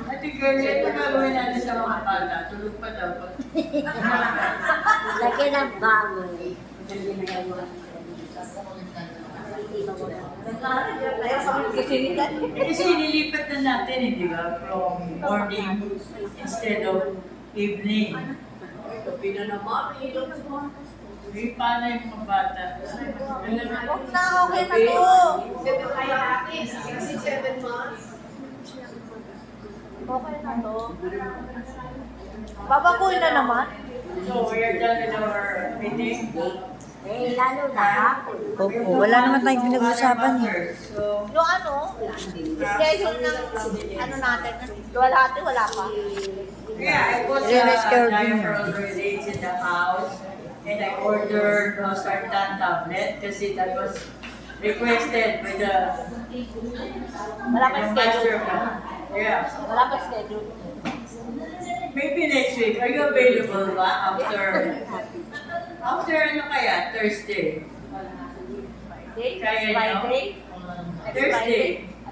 Ate girl, ito gagawin natin sa mga bata. Tulog pa daw. Lagyan ng bagoy. Kasi nilipat na natin, hindi ba? From morning instead of evening. Sabi na naman, hindi pa na yung mga bata. Huwag na, okay na to. 67 months. Okay na to. Babagoy na naman. So, we are done with our meeting. Eh, lalo na. Opo, wala naman tayong pinag-uusapan eh. So, Yung ano, schedule ng ano natin, wala pa. yeah, I put diaphragm dates in the house and I ordered Sartan tablet kasi that was requested by the Wala pa schedule. master. Yeah. Wala pa schedule. Maybe next week. Are you available ba after ano kaya? Thursday? Friday? Kaya nyo? Friday? Thursday.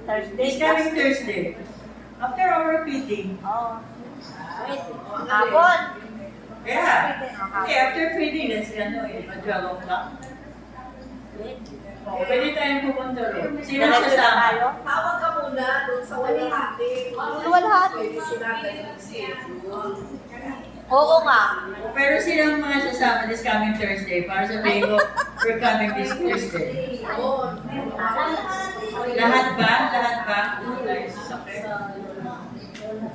Thursday. This coming Thursday. After our meeting. Oh. Wait. Hapon. Yeah. Okay, after feeding, let's ano eh, 12 o'clock. Oh, pwede tayong pupunta rin. Sino Diretso na sasama? tayo? Tawag ka muna doon sa walahati. Walahati. Sinabi ng schedule. Oo nga. Pero sino ang mga sasama this coming Thursday? Para sabihin ko, we're coming this Thursday. Lahat ba? Lahat ba? Okay.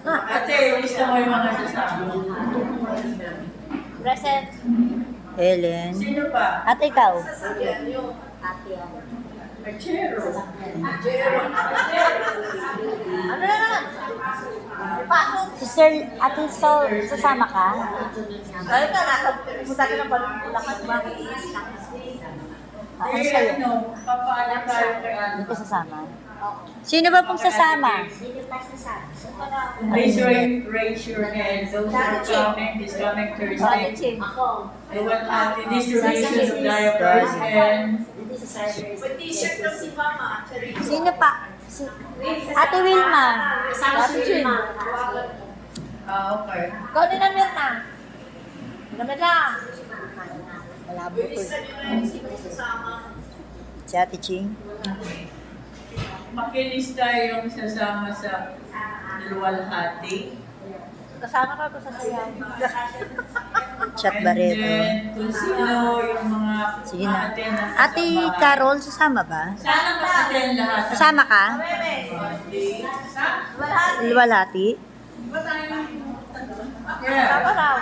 Ate, lista mo yung mga sasama. Present. Helen. Sino pa? At ikaw? Ate yan. Achero. Ano na naman? Pasok. Sister, Ate Sol, sasama ka? Dahil ka, nasa punta ka ng Bulacan ba? Ano Eh, sa'yo? ano, papaalam tayo kay ano. Hindi ka sasama? Sino ba pong sasama? Raise your hand. Those who are coming this coming Thursday. Ako. They will have the distribution of diapers and May t-shirt ng si Mama. Sino pa? Ate Wilma. Ate Jim. okay. Ikaw din na Mirna. Naman lang. Malabo ko. Bilisan nyo na yung sino sasama. Si Ate Ching. Makilista yung sasama sa luwalhati. Kasama ka ko sa sayaw. Chat And Barreto. then, kung sino yung mga Sige na. ate na Ate Carol, sasama ba? Sana mag-attend lahat. Sasama ka? Luwalhati? Yeah. Kasama raw.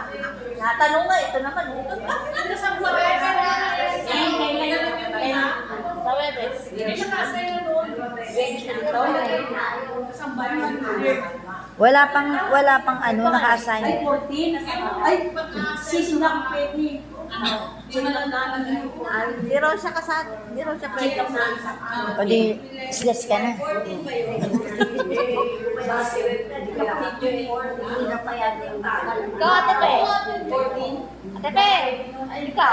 Natanong nga, ito naman. Sa Webes. Wala pang ano, naka-assign. Hindi raw siya kasat. Hindi raw siya pwede. O di, islas ka na. Ikaw, Ate Pe. Ate Pe. Ikaw.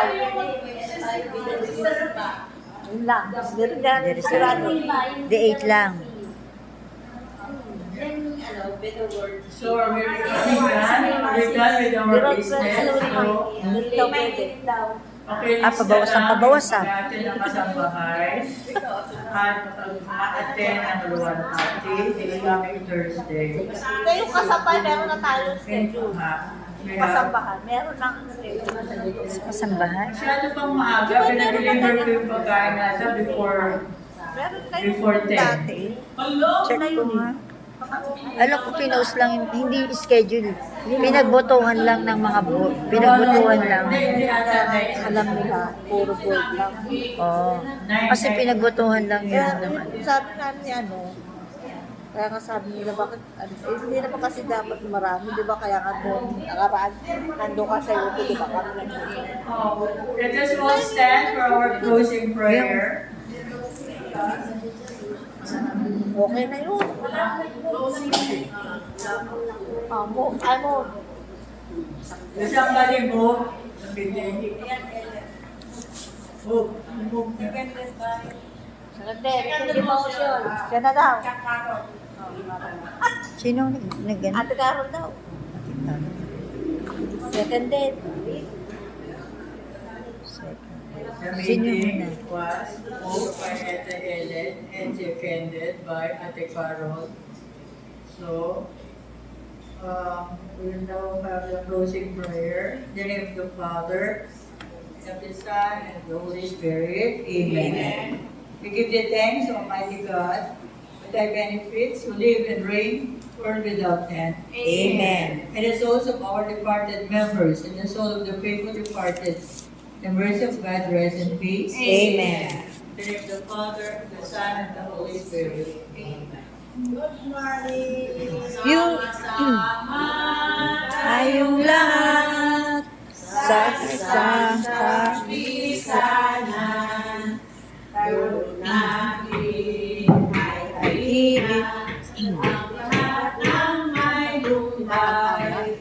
Yun lang. Very sorry. Di 8 lang. So, are we done? We're done with our business. So, Hindi daw pwede. okay, Pabawas ang pabawas, ah. Natin ang kasambahay. At mag-attend ang luwalhati this coming Thursday. Ito yung kasampay, meron na tayo schedule. Kasambahan, meron na schedule. Sa kasambahan? Masyado pang maaga, pinag-deliver ko yung pagkain natin before Meron kayo Before 10. dati. Check ko nga. Alam ko, pinost lang, hindi schedule. Pinagbotohan lang ng mga pinagbotohan lang. Hindi ata na Alam nila, puro gold lang. Oo. Kasi pinagbotohan lang yun Kaya naman. sabi nga ni ano, kaya nga sabi nila, bakit, hindi naman kasi dapat marami, di ba? Kaya nga doon, nakaraan, nandun ka sa YouTube, di ba? Kami lang Oh, let us all stand for our closing prayer. okay na yun. Ano, Somebody move. Move. Second devotion. Siya na daw. Sino nag Ate Carol daw. Seconded. The Sino meeting muna? was moved by Ate Ellen and seconded by Ate Carol. So, we will now have the closing prayer. In the name of the Father, and of the Son, and of the Holy Spirit. Amen. We give thee thanks, Almighty God, for thy benefits, who live and reign, world without end. Amen. And the souls of our departed members, and the soul of the faithful departed, the mercy of God rest in peace. Amen. In the name of the Father, the Son, and the Holy Spirit. Amen. Good morning. Yung Sama tayong lahat sa isang kapisanan, tayo natin ay ibig. ang lahat ng may lumbay,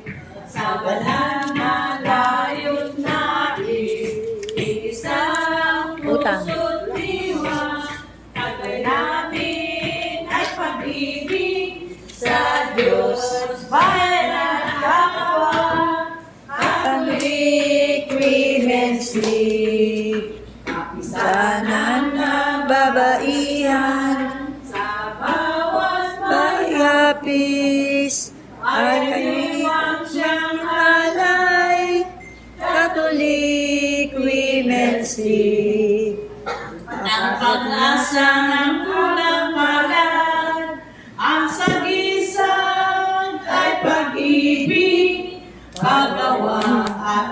sa banal na layot natin, isang Utang. puso't diwa, taglay namin ay pag-ibig sa Diyos, bayan at kapwa, Catholic Women's League. Sana nababaihan sa bawat bayapis ay kaniwang siyang alay. Catholic Women's League. ang pag-asa ng kulang palad, ang sagisag ay pag-ibig, paggawa at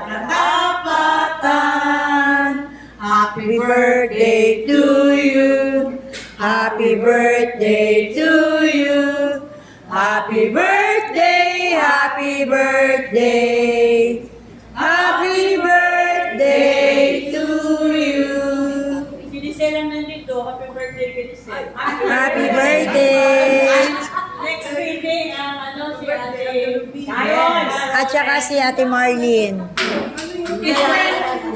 katapatan. Happy birthday to you. Happy birthday to you. Happy birthday, happy birthday. Happy birthday to you. Kinisel lang nandito. Happy birthday, Kinisel. Happy birthday. Next meeting, si Ate Carol. At saka si Ate Marlene.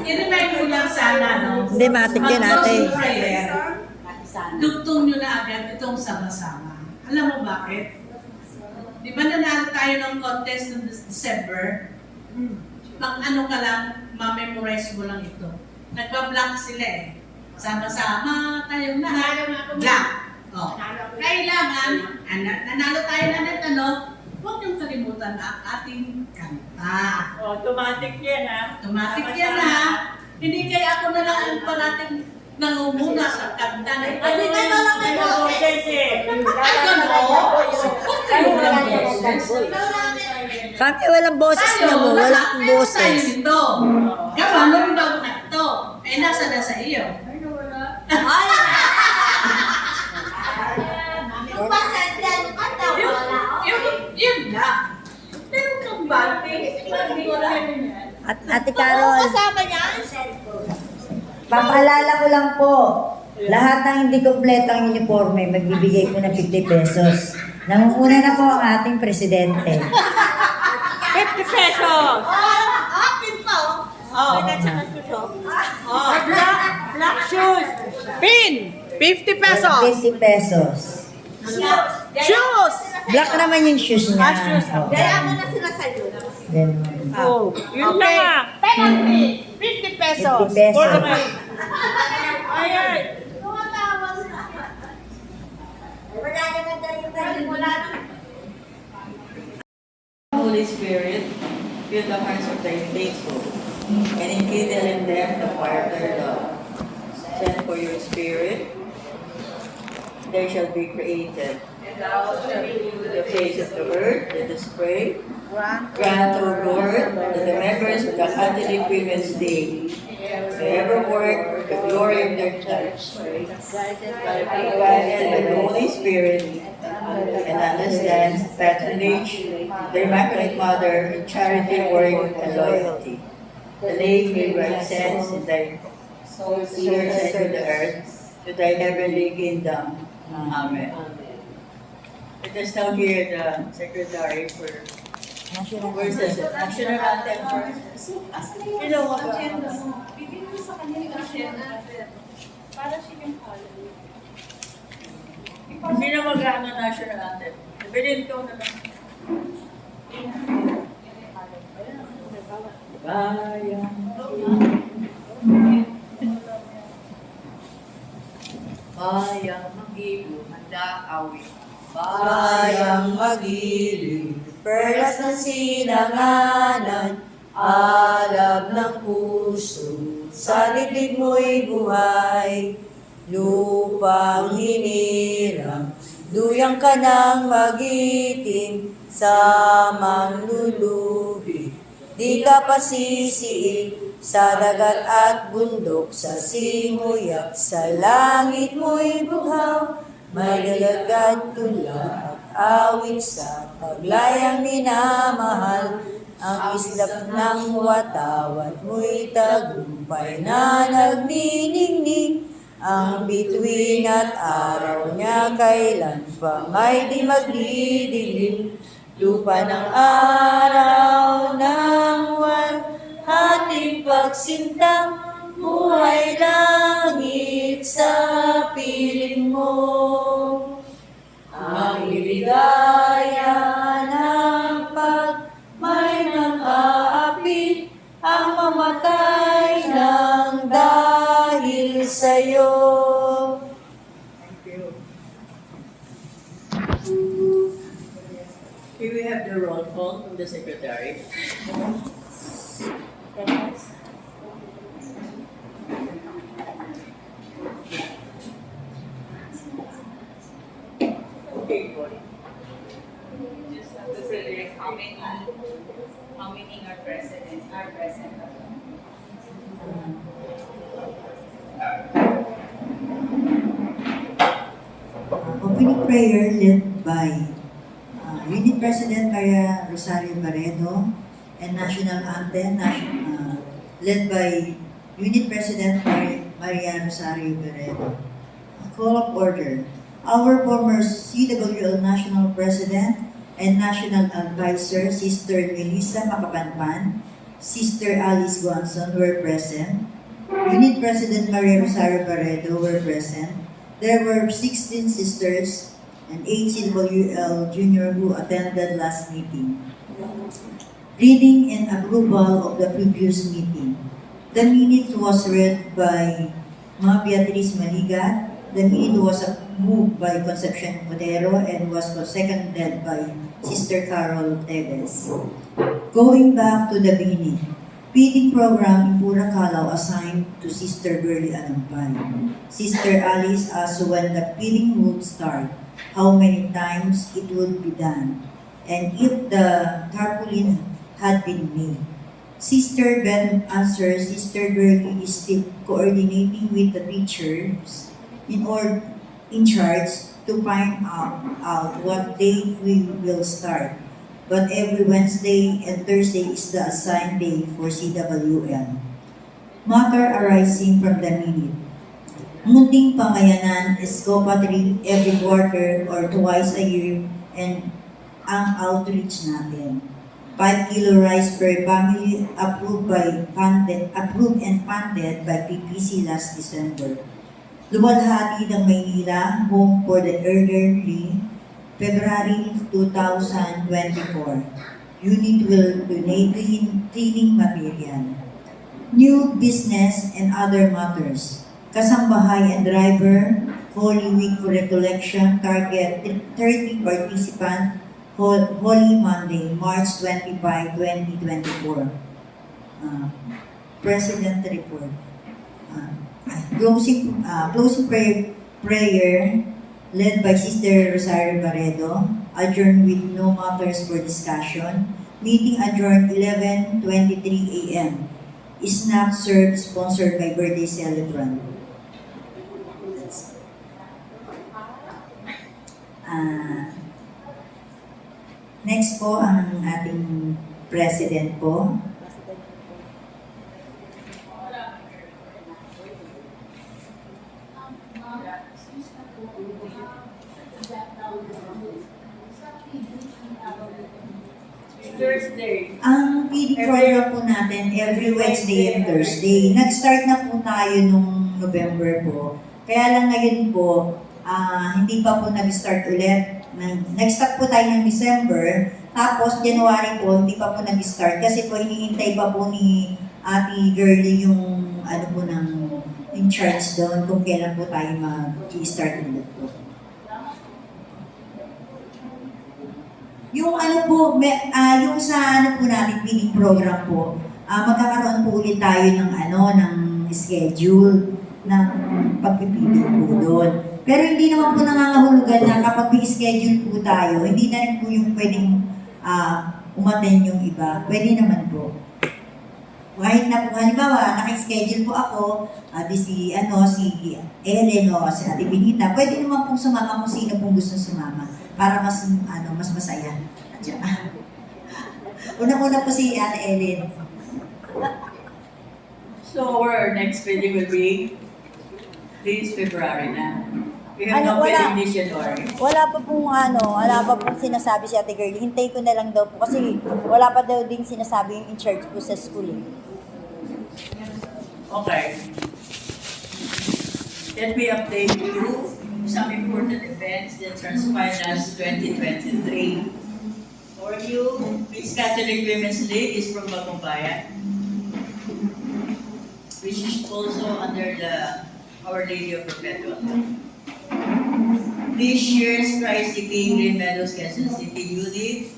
I-remind mo lang sana, no? Hindi, matik din ate. Mag-closing prayer. Dugtong nyo na agad itong sama-sama. Alam mo bakit? Di ba nanalo tayo ng contest noong December? Pag ano ka lang, ma-memorize mo lang ito. Nagpa-block sila eh. Sama-sama tayong lahat. Block. Oh. Kailangan, nanalo tayo na net, ano? Huwag niyong kalimutan ang ating kanta. Automatic yan, ha? Automatic yan ha. Hindi kaya ako na lang ang parating nangunguna sa kanta. Kasi kayo lang may boses eh. Ay, gano'n? Huwag kayo walang boses. Kami walang boses na mo, walang Tayo boses. nito. Gawanong daw na ito. Eh, nasa na sa iyo. Yung bakit yan, yung kanta, wala. Yun lang. Meron kang bati. Hindi ko lang yan. At Ate Carol, Kasama niya? papaalala ko lang po, lahat ng hindi kompleto ang uniforme, magbibigay po ng 50 pesos. Nangunguna na po ang ating presidente. 50 pesos! Akin pa, oh. Oh. Black shoes! Pin! 50 pesos! 50 pesos. Shoes! Black naman yung shoes niya. shoes. Kaya mo na sila sa'yo. Ganun. Oh, yun na nga! Penalty! 50 pesos! 50 pesos. Ayan! Tumatawas na. Wala naman tayo wala naman. Holy Spirit, fill the hearts of thy faithful, and enkindle in them the fire of their love. Send for your Spirit, they shall be created. The face of the earth, let us pray. Grant, O Lord, that the members of the Catholic Women's Day may ever work for the glory of their church, guided by the Holy Spirit, and understand patronage, the Immaculate Mother in charity, work, and loyalty. The lake may right sense in thy church and to the earth, to thy heavenly kingdom. Amen. Let us now hear the Secretary for verses of National Anthem first. Sino mo ba? Hindi na mag-ano national anthem. Sabihin ko na lang. Bayang Bayang mag-ibo, handa awit. Bayang mag-ibig, perlas ng sinanganan, alab ng puso, sa dibdib mo'y buhay, lupang hinirang, duyang ka ng magiting, samang lulubi, di ka pasisiig, sa dagat at bundok, sa simoy at sa langit mo'y buhaw, may dalagad tula at awit sa paglayang minamahal, ang islap ng watawat mo'y tagumpay na nagniningning, ang bituin at araw niya kailan pa may di magdidilim, lupa ng araw ng buwan, ating pagsintang, buhay langit sa piling mo. Ang iligaya ng pagmay ng aapit, ang mamatay ng dahil sa'yo. Thank you. Here we have the roll call from the secretary. Okay, Cory. Just have to select how many are present. Opening prayer led by Unit President Maria Rosario Barredo and National Anthem led by Unit President Maria Rosario Barredo. A call of order. Our former CWL National President and National Advisor, Sister Melissa Macapanpan, Sister Alice Guanzon were present. Unit President Maria Rosario Barredo were present. There were 16 sisters and 8 CWL Junior who attended last meeting. Reading and approval of the previous meeting. The minute was read by Ma Beatriz Maliga. The minute was moved by Concepcion Cordero and was seconded by Sister Carol Teves. Going back to the beginning, feeding program in Puracalaw assigned to Sister Burley Anampay. Sister Alice asked when the feeding would start, how many times it would be done, and if the tarpaulin had been made. Sister Ben answered Sister Burley is still coordinating with the teachers in charge to find out what day we will start. But every Wednesday and Thursday is the assigned day for CWL. Matter arising from the minute. Munting pamayanan, Escopa trip every quarter or twice a year, and ang outreach natin. 5 kilo rice per family approved and funded by PPC last December. Luwalhati ng Maynila, home for the elderly, February 2024. Unit will donate cleaning material. New business and other matters. Kasambahay and driver, Holy Week recollection, target 30 participants, Holy Monday, March 25, 2024. President report. Closing prayer led by Sister Rosario Barredo, adjourned with no matters for discussion. Meeting adjourned 11:23 a.m. Snack served sponsored by birthday celebrant. Next po ang ating president po. Thursday. Ang feeding program po natin every Wednesday and Thursday. Nag-start na po tayo nung November po. Kaya lang ngayon po, hindi pa po nag-start ulit. Nag-start po tayo ng December, tapos January po, hindi pa po nag-start kasi po hinihintay pa po ni Ate Girlie yung ano po ng in charge doon kung kailan po tayo mag-i-start ulit po. Yung ano po, yung sa ano po natin, feeding program po, magkakaroon po ulit tayo ng ng schedule ng pagpipili po doon. Pero hindi naman po nangangahulugan na kapag may schedule po tayo, hindi na rin po yung pwedeng umaten yung iba. Pwede naman po. Kahit na po, halimbawa, naka-schedule po ako, si Ellen o si Ate Benita, pwede naman pong sumama kung sino pong gusto sumama para mas masaya. Una-una po si Ate Ellen. So our next meeting will be this February na. We have Ano, not wala. meeting this January. Wala pa pong sinasabi si Ate Girlie. Hintay ko na lang daw po kasi wala pa daw din sinasabi yung in charge po sa school. Okay. Let me update you some important events that transpired last 2023. For you, Miss Catholic Women's League is from Bagong Bayan, which is also under the Our Lady of Perpetual Help. This year's Christ the King Green Meadows Quezon City Unit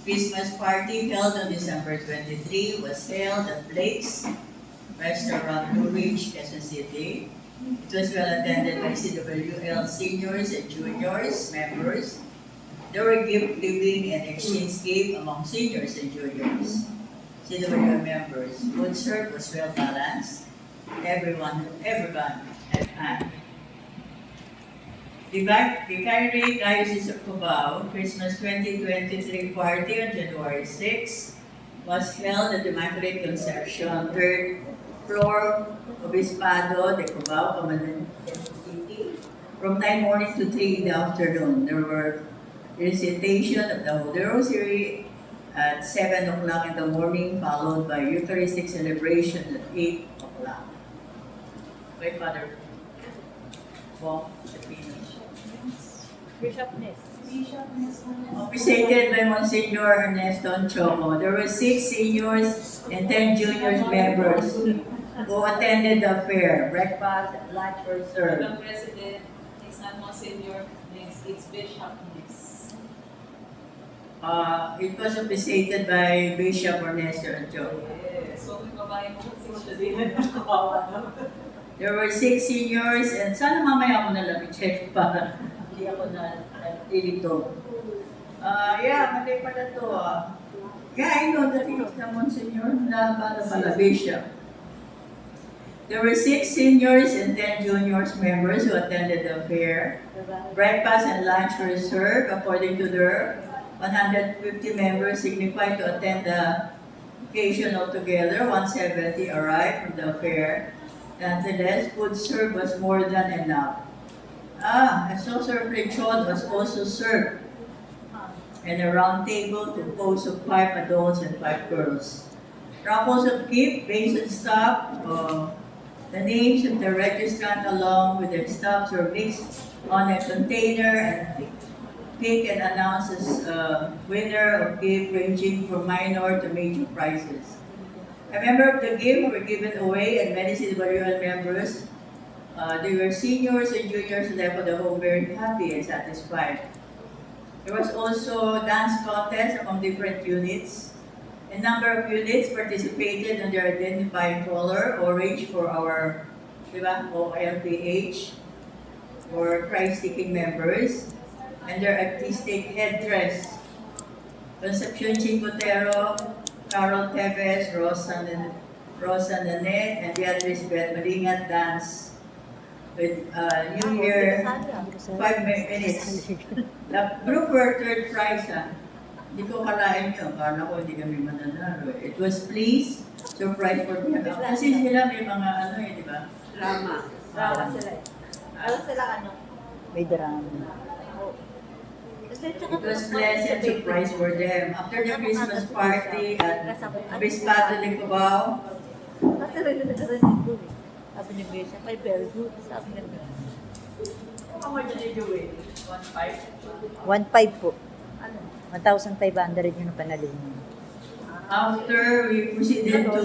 Christmas party held on December 23 was held at Blake's Restaurant Blue Ridge, Quezon City. It was well attended by CWL seniors and juniors members. There were gift giving and exchange gift among seniors and juniors. CWL members. Food served was well balanced. Everyone had hand. The Vicariate Diocese of Cubao Christmas 2023 party on January 6 was held at the Immaculate Conception, 3rd floor, Obispado de Cubao, Commandant City. From 9 morning to 3 in the afternoon, there were recitation of the Holy Rosary at 7 o'clock in the morning, followed by Eucharistic celebration at 8 o'clock. By Father Bong Sapino. Bishop Ness. Officiated by Monsignor Ernesto Choco. There were 6 seniors and 10 juniors members who attended the fair. Breakfast and lunch were served. The president, it's not Monsignor Ness, it's Bishop Ness. It was officiated by Bishop Ernesto Choco. Yes, so may babae mo kasi siya din nakawawa na. There were 6 seniors and sana mamaya ko na lang i-check pa. Hindi ako nilito. Mali pala to. Yeah, I know that it's the Monsignor na pala Bishop. There were 6 seniors and 10 juniors members who attended the fair. Breakfast and lunch were served according to their 150 members signified to attend the occasion altogether. 170 arrived from the fair. Nonetheless, food served was more than enough. A saucer lechon was also served, and a round table composed of 5 adults and 5 girls. Raffles of gift based on stock, the names of the registrant along with their stops were mixed on a container and pick and announce as winner of gift ranging from minor to major prizes. A member of the gift were given away and many CWL members, they were seniors and juniors left at the home very happy and satisfied. There was also a dance contest among different units. A number of units participated on their identifying color, orange for our OLPH, for Christ-seeking members, and their artistic headdress. Concepcion Chincotero, Carol Tevez, Rosa Nanette, and Beatrice Beth Malingat dance with New Year 5 minutes. The group were third prize. Hindi ko kalain yun. Kala ko hindi kami mananalo. It was please, surprise for them. Kasi sila may mga di ba? Drama. Drama sila eh. Alam sila May drama. It was pleasant surprise for them. After the Christmas party at Obispado de Cubao, Kasi rin nagkarinig ko eh. Sabi ni Besa, ay very good. Sabi niya. How much did you win? 1.5? 1.5 po. 1,500 yun ang panalin. After we proceeded to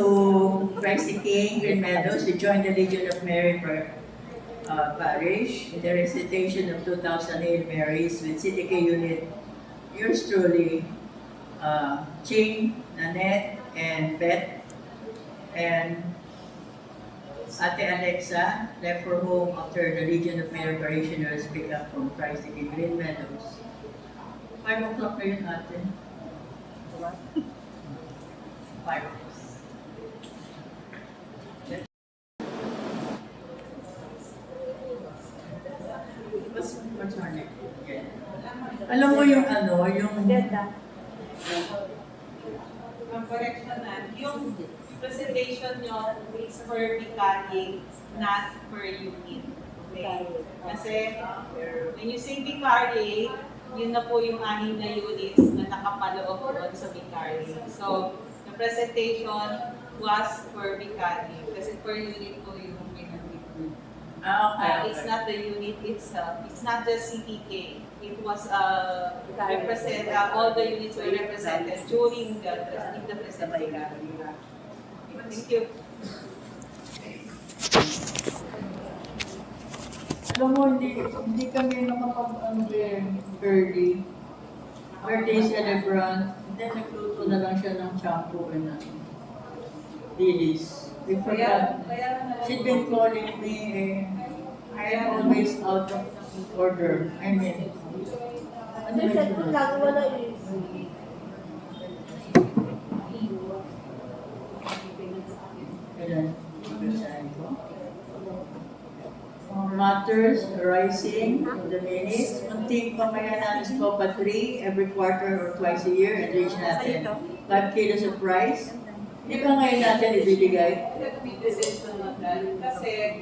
Christ the King, Green Meadows, we joined the Legion of Mary Parish in the recitation of 2,000 Hail Marys with CTK unit. Yours truly, Ching, Nanette, and Beth, and Ate Alexa left for home after the Legion of Mary parishioners picked up from Christ the King, Green Meadows. 5 o'clock na yun, ate. 5. What's our next? Yeah. Alam mo yung ano, yung... Ang correction na, yung presentation nyo is per vicariate, not per unit. Okay? Kasi when you say vicariate, yun na po yung 6 na units na nakapaloob doon sa vicariate. So, the presentation was per vicariate. Kasi per unit po yung pinag-unit. Okay. It's not the unit itself. It's not just CTK. It was all the units were represented during the presentation. Thank you. Alam mo, hindi kami nakapag-ano early. Birthday celebrant. Then nagluto na lang siya ng shampoo and dilis. We forgot. She'd been calling me I am always out of order. I mean, ano ba yun? Wala eh. Kailan? Basahin ko. Matters arising in the minutes. Munting pamayanan is COPA 3 every quarter or twice a year and reach natin 5 kilos of rice. Di ba ngayon natin ibibigay? May decision on that. Kasi,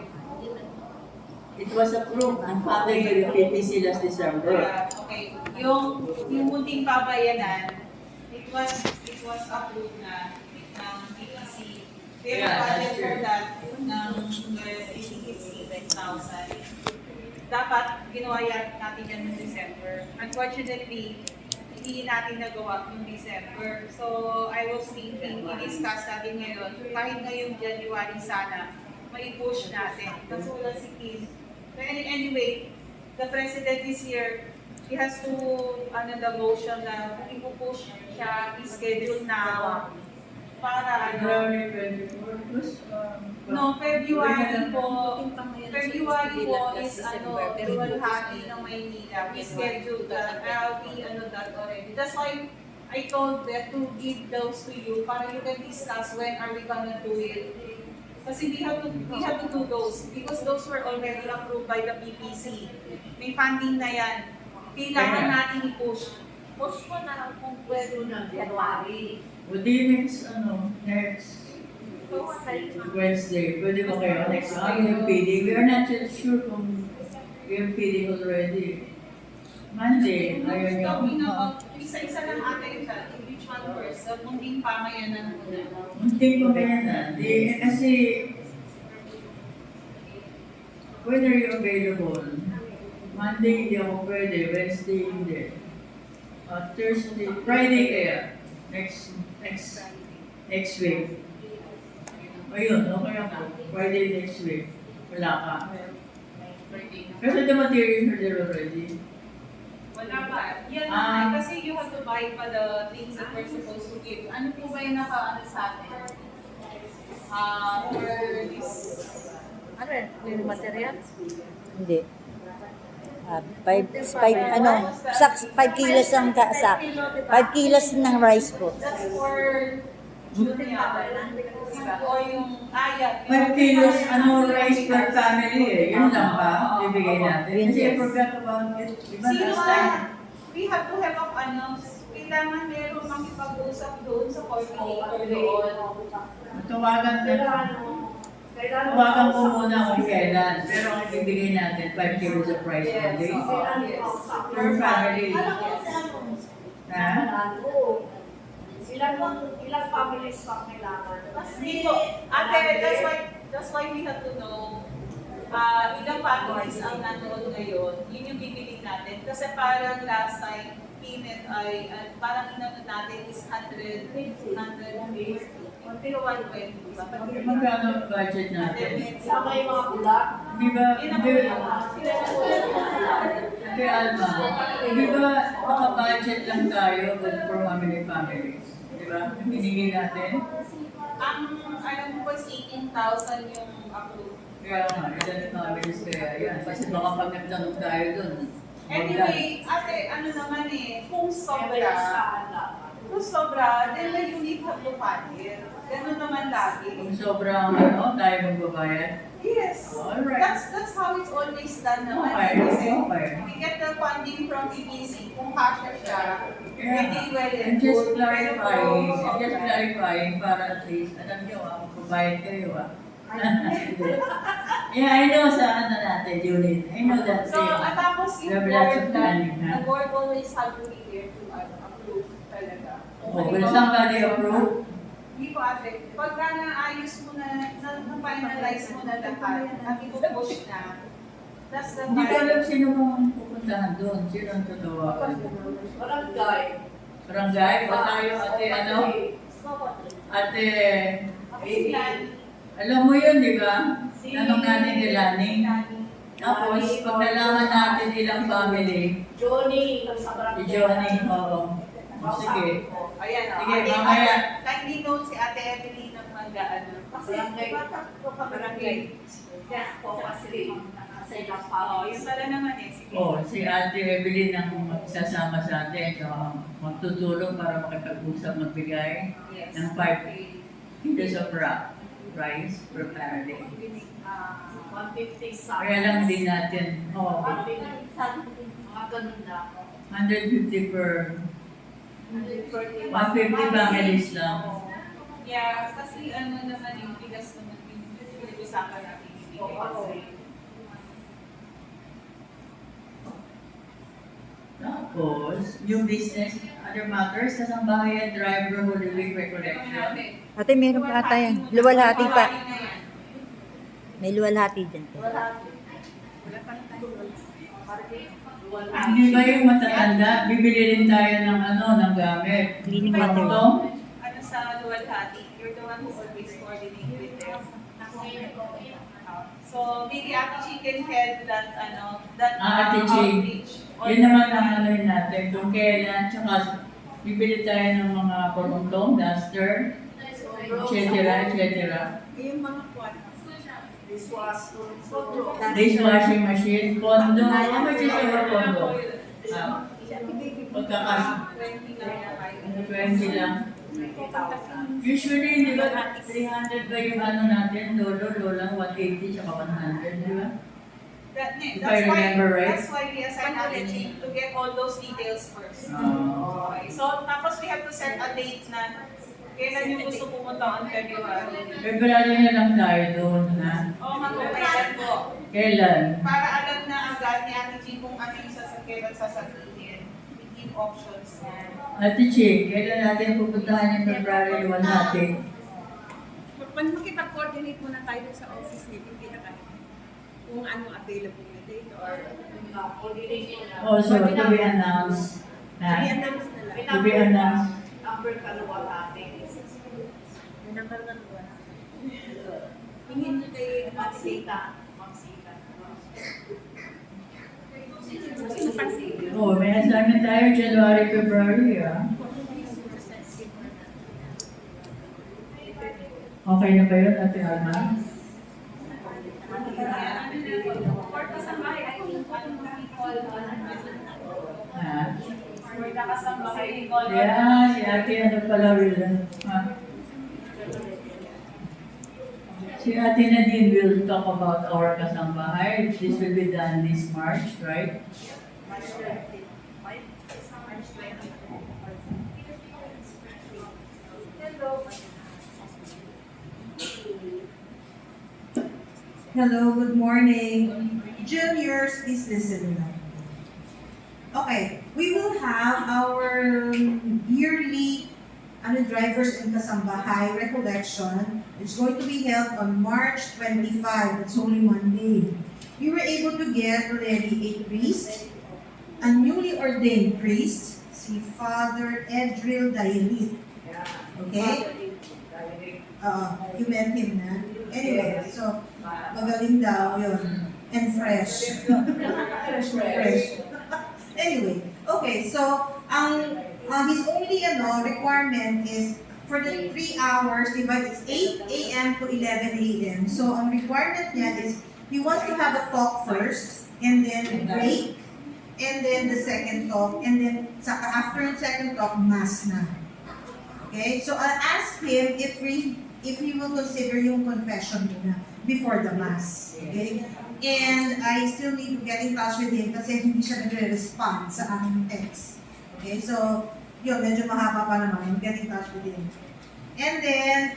It was approved and funded by the PTC last December. okay, yung munting pabayanan, it was approved na ng PTC. Pero Yeah, budget that's for true. that ng I think it's 8,000. Dapat ginawa natin yan noong December. Unfortunately, hindi natin nagawa noong December. So, I was thinking, i-discuss natin ngayon, kahit ngayong January sana, mai-push natin. Kasi wala si Kim. But anyway, the President is here. He has to, the motion na ipupush siya, i-schedule now. Para February 24 plus, no, February po. February po is Luwalhati ng Maynila. We scheduled that. I'll be that already. That's why I told them to give those to you para you can discuss when are we gonna do it. Kasi we have to do those because those were already approved by the PPC. May funding na yan. Kailangan natin i-push. Push mo na kung pwede na January. What do you next Wednesday? Pwede ba kayo next yung PD? We are not yet sure kung yung PD already. Monday, ayun yung... Isa-isa lang ata yun siya. Which one first? So, munting pamayanan muna. Munting pa kaya na. Kasi, when are you available? Monday hindi ako pwede, Wednesday hindi. Thursday, Friday kaya. Next week. Ayun, okay ako. Friday next week. Wala ka. Pero the materials are there already. Wala pa. Yan kasi you have to buy pa the things that we're supposed to give. Ano po ba yung naka-ano sa atin? For this... Ano yun? Yung material? Hindi. 5 kilos ang kasak. 5 kilos ng rice po. That's for junior. O yung ayak. 5 kilos, rice per family eh. Yun lang ba? Bibigay natin. Kasi I forgot about it. Diba last time? We have to have kailangan meron makipag-usap doon sa coordinator doon. Tawagan ko muna kung kailan. Pero ang ibibigay natin, 5 kilos of rice only. Per family. Ha? Ilang families pa kailangan? Hindi po. Ate, that's why That's why we have to know ilang families ang nanood ngayon, yun yung bibiling natin. Kasi parang last time, payment ay, parang inano natin is 100, pero 120, diba? Magkano ang budget natin? Sama yung mga pula. Di ba, Yun ang Kay Alma, di ba maka-budget lang tayo for families? Di ba? Hiningin natin. ang alam ko is 18,000 yung approved. Kaya nga, ilan families kaya yan. Kasi baka pag nagtanong tayo dun. Anyway, ate, ano naman kung sobra, then the unit have to fund it. Ganun naman lagi. Kung sobrang tayo magbabayad. Yes. Alright. That's how it's always done naman. Okay, Kasi okay. we get the funding from EBC. Kung kasha siya, ready, well, Yeah. and And just good. Pero clarifying, kung para at least, alam nyo magbabayad kayo Yeah, I know sa natin, unit. I know that. So, at tapos We yung have lots board, of planning, the ha? board always have to be there to approve talaga. Will somebody approve? Hindi po ate, pagka naayos mo na-finalize mo na lahat, at ipupush na, that's the Hindi ko alam time. sino bang pupuntahan doon. Sino ang tatawagan? Barangay. Barangay? O tayo, ate, Ate, alam mo yun, di ba? Tanong natin kay Lani. Tapos, pag nalaman natin ilang family, Johnny. si Johnny, oo. Sige. Ayan o. Sige, mamaya. Kindly note si Ate Evelyn ng mag-ano. Kasi, Barangay. bata ko Barangay. Yeah, focus rin. Sa ilang families. Yun pala naman Sige. Oh, si Ate Evelyn ang magsasama sa atin, so magtutulong para makipag-usap magbigay Yes. ng 5 kilos of rice per family. 150 sa. Kaya lang din natin, 150 sa. Mga ganun na. 150 per 150 families lang. Yeah, kasi ano naman yung bigas naman yung pinag-usapan natin. Tapos, new business, other matters, kasambahayan, driver, Holy Week recollection. Ate, meron pa ata yan. Luwalhati pa. May luwalhati dyan. Hindi ba yung matatanda? Bibili rin tayo ng ng gamit. Cleaning Ano material. to? Ano sa Luwalhati, you're the one who always coordinate with them. So, maybe Ate Chi can head that, Ate Chi. outreach. Yun naman ang natin. Kung kailan, tsaka bibili tayo ng mga paruntong, duster, etc. Yung mga kwan. Dishwashing machine, kondo. How much is our kondo? Pagkakas. 20 lang na kayo. 20 lang. Usually, di ba, 300 ba yung natin, lola, 180 tsaka 100, di ba? If I remember right. That's why we assign Ate Chi to get all those details first. Okay. So, tapos we have to set a date na kailan yung gusto pumunta on February. February na lang tayo doon, ha? Oo, kailan po. Kailan? Para alam na agad ni Ate Chi kung ano yung kailan sasabihin. We give options na. Ate Chi, kailan natin pupuntahan yung February 1 natin? Makipag-coordinate muna tayo sa office ni hindi na kaya kung anong available na date or Also, to be announced. Ha? i-announce na lang. To be announced. Number kaluwa natin. May number na luwalhati. Hingin nyo kay Magsita. Magsita. sa pansin. Oh, may assignment tayo January, February, ah. Okay na ba yun, Ate Alma? For kasambahay, I think Ha? for kasambahay, call Yeah, si Ate pala, will, ha? Si Ate Nadine will talk about our kasambahay. This will be done this March, right? Hello, good morning. Juniors, please listen now. Okay, we will have our yearly Drivers and Kasambahay Recollection. It's going to be held on March 25. That's only Monday. We were able to get already a priest, a newly ordained priest, si Father Edril Dayalit. Okay? You met him na? Anyway, so, magaling daw yun. And fresh. Fresh. Anyway, okay, so, his only requirement is for the 3 hours, diba, it's 8 a.m. to 11 a.m. So, ang requirement niya is, he wants to have a talk first, and then break, and then the second talk, and then after the second talk, mass na. Okay? So, I'll ask him if he will consider yung confession muna before the mass. Okay? And I still need to get in touch with him kasi hindi siya nagre-respond sa aking text. Okay? So, yun, medyo mahaba pa naman. Get in touch with him. And then,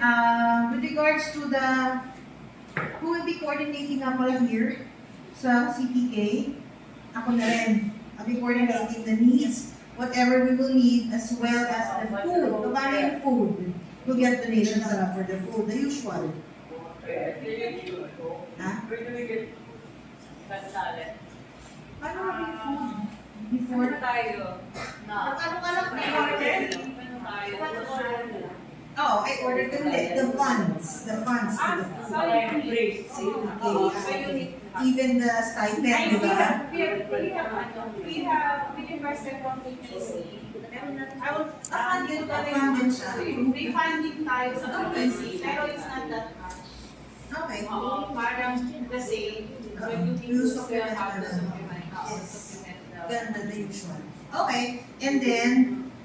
with regards to who will be coordinating nga pala here sa CPK, ako na rin. I'll be coordinating the needs, whatever we will need, as well as the food. Paano yung food? To get donations for the food, the usual. Ha? Paano yung food? Before tayo. Ano ka lang Oh, I ordered the funds. The funds to the food. Okay. Even the stipend, di ba? We requested from PPC. Funding siya. May funding tayo sa PPC, pero it's not that much. Okay. Parang the same. When you Use still supplement have na the lang. supplement. Yes. Supplement. Ganda the usual. Okay. And then,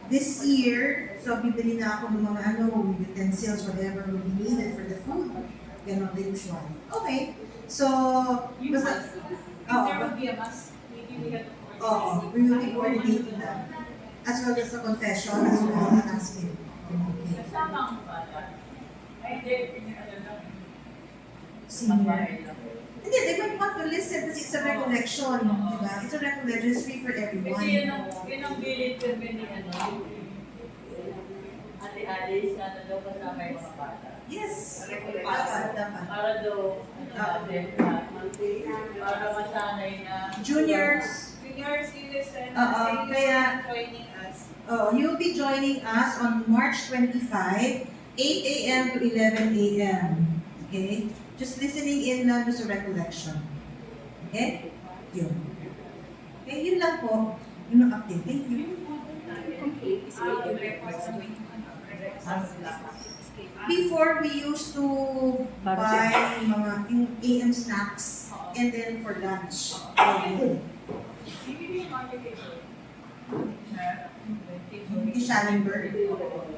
this year, so bibili na ako ng mga utensils, whatever will be needed for the food. Ganon the usual. Okay. So, You basta, must. If there will be a must, maybe we have to coordinate. we will be coordinating that. As well as the confession, as well as asking. Okay. Kasama ang pala. Ay, Senior. Hindi, they might want to listen kasi it's a recollection, di ba? It's a recollection, it's free for everyone. Kasi yun ang bilid kami ni Ate Alice, daw kasama yung mga bata. Yes. Dapat. Para daw, para masanay na. Juniors, Juniors, you listen. kaya- Joining us. you'll be joining us on March 25, 8 a.m. to 11 a.m. Okay? Just listening in lang sa recollection. Okay? Yun. Okay, yun lang po. Yun ang update. Thank you. Before, we used to buy mga AM snacks and then for lunch. Schallenberg.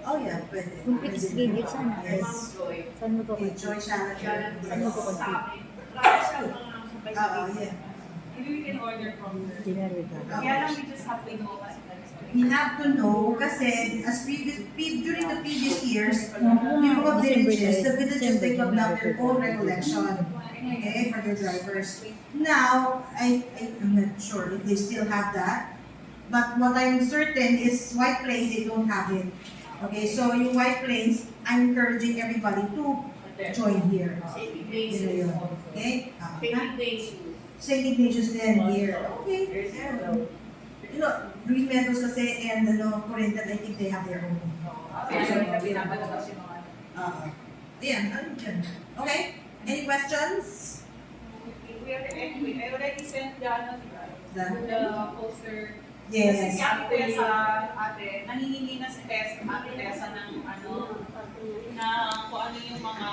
Oh yeah, pwede. Kung fixed schedule, saan? Yes. Saan mo to? Okay, Joy Schallenberg. Saan mo to config? Yeah. Maybe we can order from her. General ka. Kaya lang we just have to know kasi We have to know kasi during the previous years, yung mga villages, the villages, they conduct their own recollection, okay, for their drivers. Now, I'm not sure if they still have that, but what I'm certain is White Plains, they don't have it. Okay, so yung White Plains, I'm encouraging everybody to join here. Yun yun. Okay? St. Ignatius then here. Okay. You know, Green Meadows kasi and Corinthia, I think they have their own. pinapalabas yung mga Ayan, ano dyan? Okay? Any questions? Anyway, I already sent the The poster. Yes. Kasi si Ate Tessa, nangihingi na si Ate Tessa ng na kung ano yung mga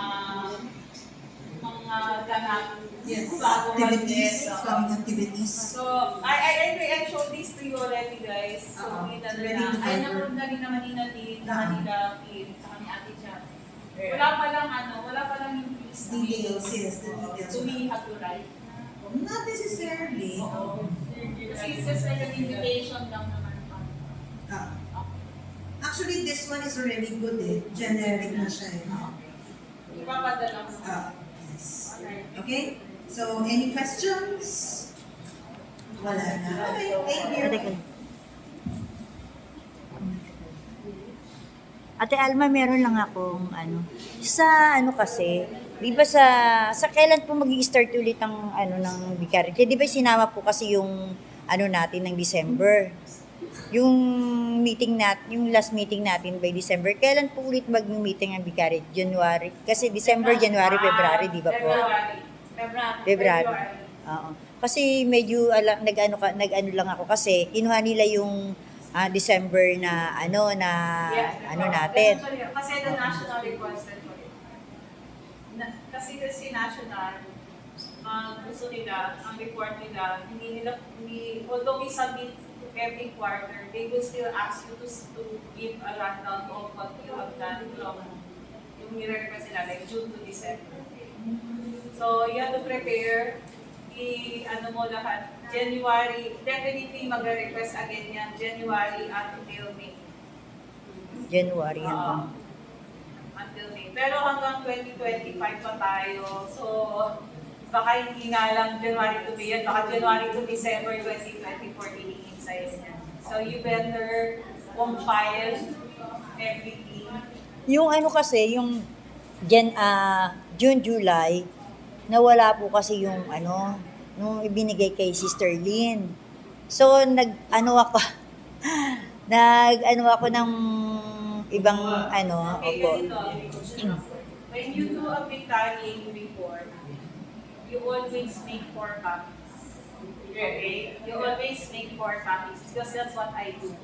ganap. Yes. bago Activities, mag-test. coming activities. So, I showed this to you already, guys. So, kita na Ready to na. Ay, forward. naroon na rin naman ni Nadine, sa kanila, sa kami ate siya. Wala pa lang yung piece na Details, yes, the details. So, we have to write. Not necessarily. Kasi it's just like an invitation lang naman. Actually, this one is already good eh. Generic na siya eh. Ipapadala mo. Yes. Okay? So, any questions? Wala na. Okay, thank you. Teka. Ate Alma, meron lang akong sa kasi, di ba sa kailan po mag-i-start ulit ang ng vicarity? Di ba sinama po kasi yung natin ng December. Yung yung last meeting natin by December, kailan po ulit mag-meeting ang vicarity? January? Kasi December, January, February, di ba po? February. Oo. Kasi medyo nag-ano lang ako kasi kinuha nila yung December na natin. Kasi the national requested for it. Kasi national, gusto nila, ang report nila, although we submit every quarter, they will still ask you to give a rundown of what you have done from yung nire-request nila, like June to December. So, you have to prepare, mo lahat, January, definitely magre-request again yan, January until May. January hanggang. Until May. Pero hanggang 2025 pa tayo, so baka hindi nga lang January to May yan, baka January to December 2024 hihingin sa'yo yan. So you better compile everything. Yung kasi, yung June, July, nawala po kasi yung nung ibinigay kay Sister Lynn. So, ako ng ibang Okay, opo. ganito. When you do a vicariating report, you always make 4 copies. Okay? You always make 4 copies because that's what I do.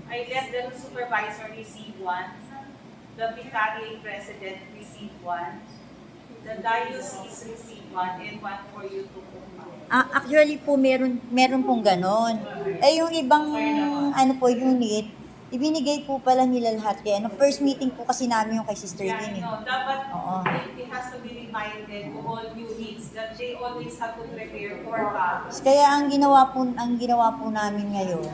I let the supervisor receive 1, the vicariate president receive 1, the diocese receive 1, and 1 for you to compile. Actually po, meron pong ganon. Yung ibang unit, ibinigay po pala nila lahat kaya first meeting po kasi namin yung kay Sister Lynn. No, dapat Oo. it has to be reminded to all units that they always have to prepare 4 copies. Kaya ang ginawa po namin ngayon,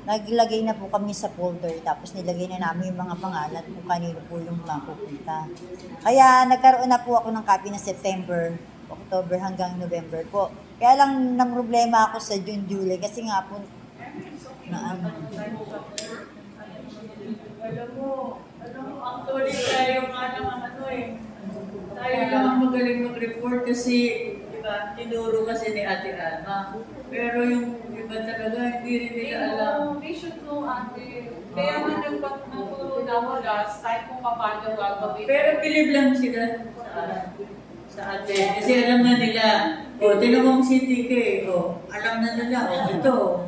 naglagay na po kami sa folder, tapos nilagay na namin yung mga pangalan kung kanino po yung mapupunta. Kaya nagkaroon na po ako ng copy na September, October hanggang November po. Kaya lang nang problema ako sa June, July kasi nga po Alam mo, actually tayo nga naman tayo lang ang magaling mag-report kasi, di ba, tinuro kasi ni Ate Alma. Pero yung iba talaga, hindi rin nila alam. They should know, ate. Kaya nga nagturo na ako last time kung paano gagawin. Pero bilib lang sila sa atin. Kasi alam na nila, tinawang si TK, alam na nila, ito.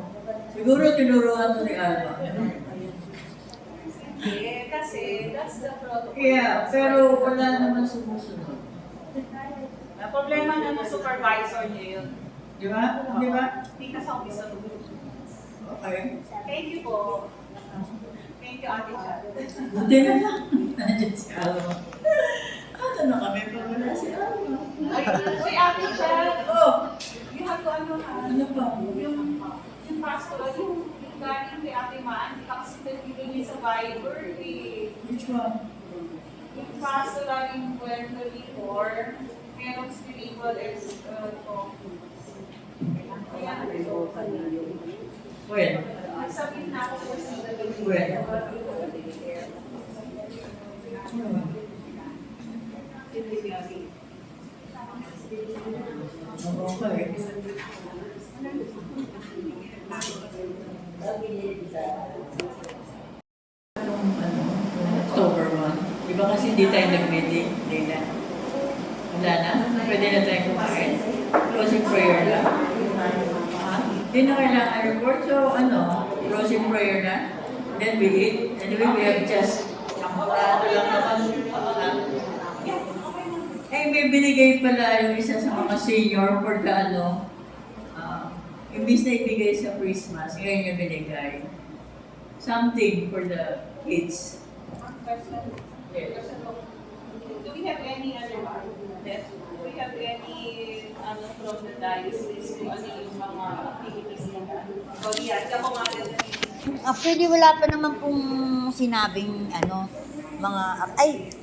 Siguro tinuruan to ni Alma. Kasi that's the protocol. Yeah, pero wala naman sumusunod. Ang problema na ng supervisor niya yun. Di ba? Di ba? Hindi ka sa office. Okay. Thank you po. Thank you, Ate Chat. Hindi na lang. Nandiyan si Alma. Ano na kami pag wala si Alma? Uy, Ate Chat. You have to Ano pa? yung pastor, yung galing kay Ate Maan, hindi ka kasi nandito niya sa Viber. Which one? Yung pastoral yung Puerto Rico, merong spiritual talk. Ayan. When? Sabihin na ako po sa When? Okay. October 1. Di ba kasi hindi tayo nag-meeting? Hindi na. Wala na? Pwede na tayo kumain? Closing prayer lang? Hindi na kailangan report. So, closing prayer na. Then we eat. Anyway, we have just lang naman. May binigay pala yung isa sa mga senior for the imbis na ibigay sa Christmas, ngayon yung binigay. Something for the kids. Yes. Do we have any other yes? Do we have any from the diocese kung ano yung mga activities nila? O yan, ako nga actually wala pa naman pong sinabing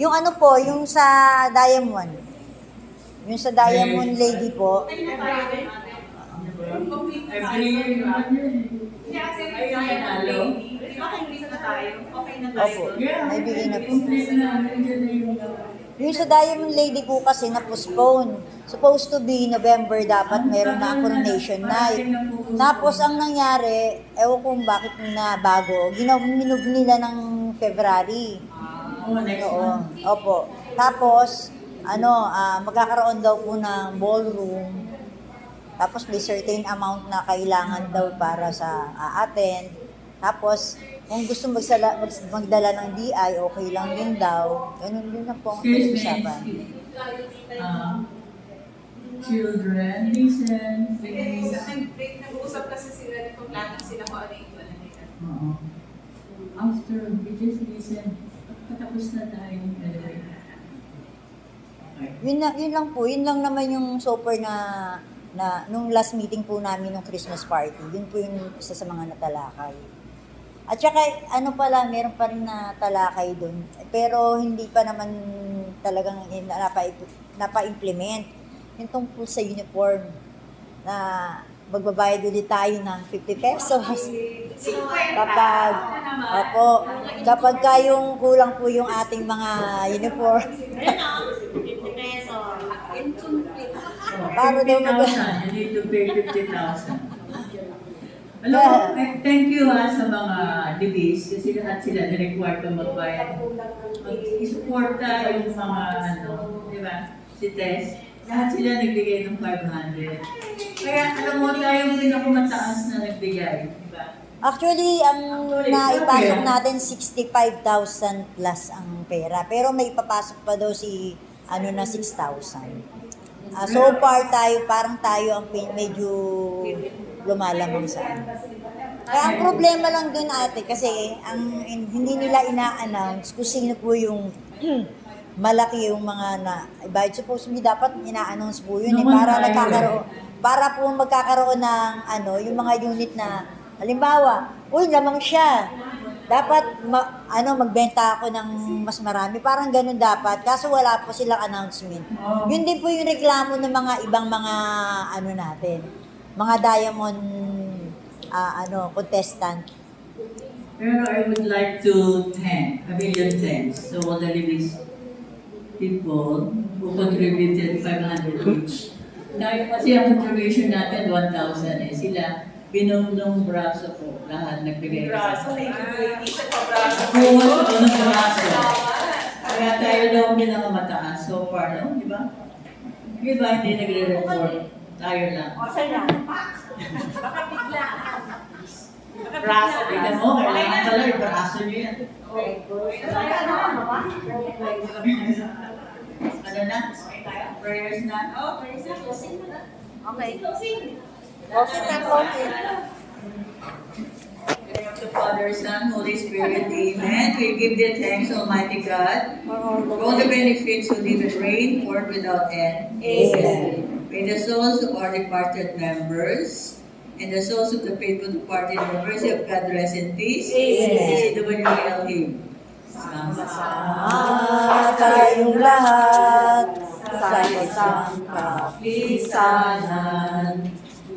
yung yung sa Diamond. Yung sa Diamond Lady po. Complete na Every year naman yun. Hindi kasi Ay, tayo ng nanalo. lady. Di ba complete na tayo? Okay na tayo. Opo. Yeah, May bigay na po. complete na. Nandiyan na yung Yung sa Diamond Lady po kasi na-postpone. Supposed to be November dapat meron na coronation night. Tapos ang nangyari, ewan kung bakit na bago, minove nila ng February. next Oo. month. Opo. Tapos, magkakaroon daw po ng ballroom. Tapos may certain amount na kailangan daw para sa attend. Tapos, kung gusto magdala ng DI, okay lang din daw. Ganun din na po ang Excuse me. pinag-usapan. Children, listen, please. Nag-uusap kasi sila, nagpa-planning sila kung ano yung ano nila. Oo. After, we just listen. Patapos na tayo. Anyway. Okay. Yun lang naman yung super na nung last meeting po namin nung Christmas party. Yun po yung isa sa mga natalakay. At saka, meron pa rin na talakay doon. Pero hindi pa naman talagang napa-implement. Yung tungkol sa uniform na magbabayad ulit tayo ng 50 pesos. Kapag yung kulang po yung ating mga uniform. Para daw 50,000. You need to pay 50,000. Alam mo, thank you sa mga DBs kasi lahat sila na-require kang magbayad. Isuporta yung mga di ba? Si Tess. Lahat sila nagbigay ng 500. Kaya alam mo, tayo din ako mataas na nagbigay. Di ba? Actually, ang naipasok natin 65,000 plus ang pera. Pero may ipapasok pa daw si na 6,000. So far parang tayo ang medyo lumalamang sa ano. Kaya ang problema lang dun ate kasi hindi nila ina-announce kung sino po yung malaki yung mga bayad. Supposedly dapat ina-announce po yun para po magkakaroon ng yung mga unit na halimbawa, lamang siya. Dapat magbenta ako ng mas marami. Parang ganun dapat. Kaso wala po silang announcement. Yun din po yung reklamo ng mga ibang mga natin. Mga diamond contestant. Pero I would like to thank, a million thanks to all the Libis people who contributed 500 each. Dahil kasi ang contribution natin 1,000 sila. Binunong braso ko, lahat nagbigay. Braso, isa pa braso. Kuha ko ng braso. Kaya tayo daw pinakamataas so far, no? Di ba? Di ba hindi nagre-report? Tayo lang. Baka bigla. Braso. Tignan mo, kailangan pala yung braso niyo yan. Ano na? Prayers na? Okay. Coffee na coffee. In the name of the Father, Son, Holy Spirit, Amen. We give thee thanks, Almighty God, for all the benefits who live and reign forth without end. Amen. May the souls of our departed members and the souls of the faithful departed members of God rest in peace. Amen. CWL hymn. Sama tayong lahat sa isang kapisanan.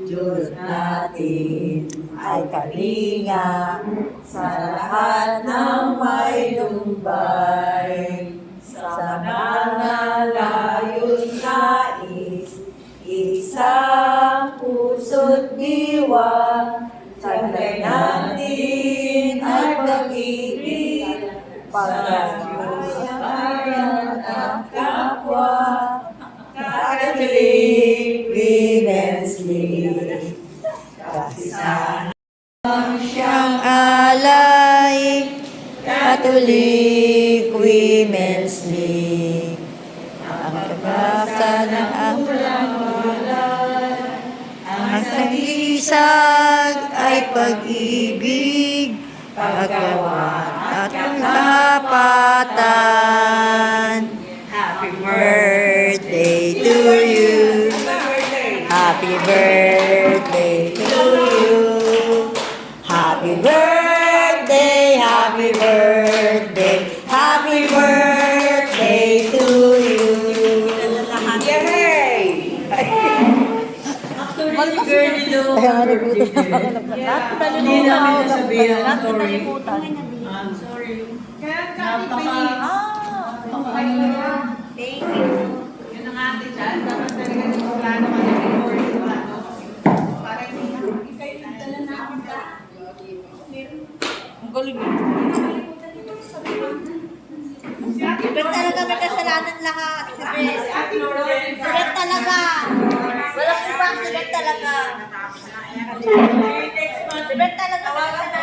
Diyos natin ay kalinga sa lahat ng may lumbay. Sa mga layong nais, isang puso't diwa, taglay natin ay pag-ibig, pagkakayan ang kapwa, Catholic Women's League. Kasama siyang alay, Catholic Women's League. Ang pag-asa ng ang sagisag ay pag-ibig, paggawa at kapatan. Happy birthday to you. Happy birthday to you. Happy birthday, happy birthday, happy birthday to you. Yay! girly daw. Kaya nga birthday nagutom ako. girl. Lahat Hindi namin pinalimutan. nasabihan. Lahat Sorry. pinalimutan. I'm sorry. Kaya Napaka... Thank you. Yun ang ate dyan. Dapat talaga yung plano ka na before yung ano. Para hindi kayo nagdala na ako ka. Ang galing eh. Sibet talaga may kasalanan lahat. Sibet talaga. Walang iba, sibet talaga. Sibet talaga may kasalanan.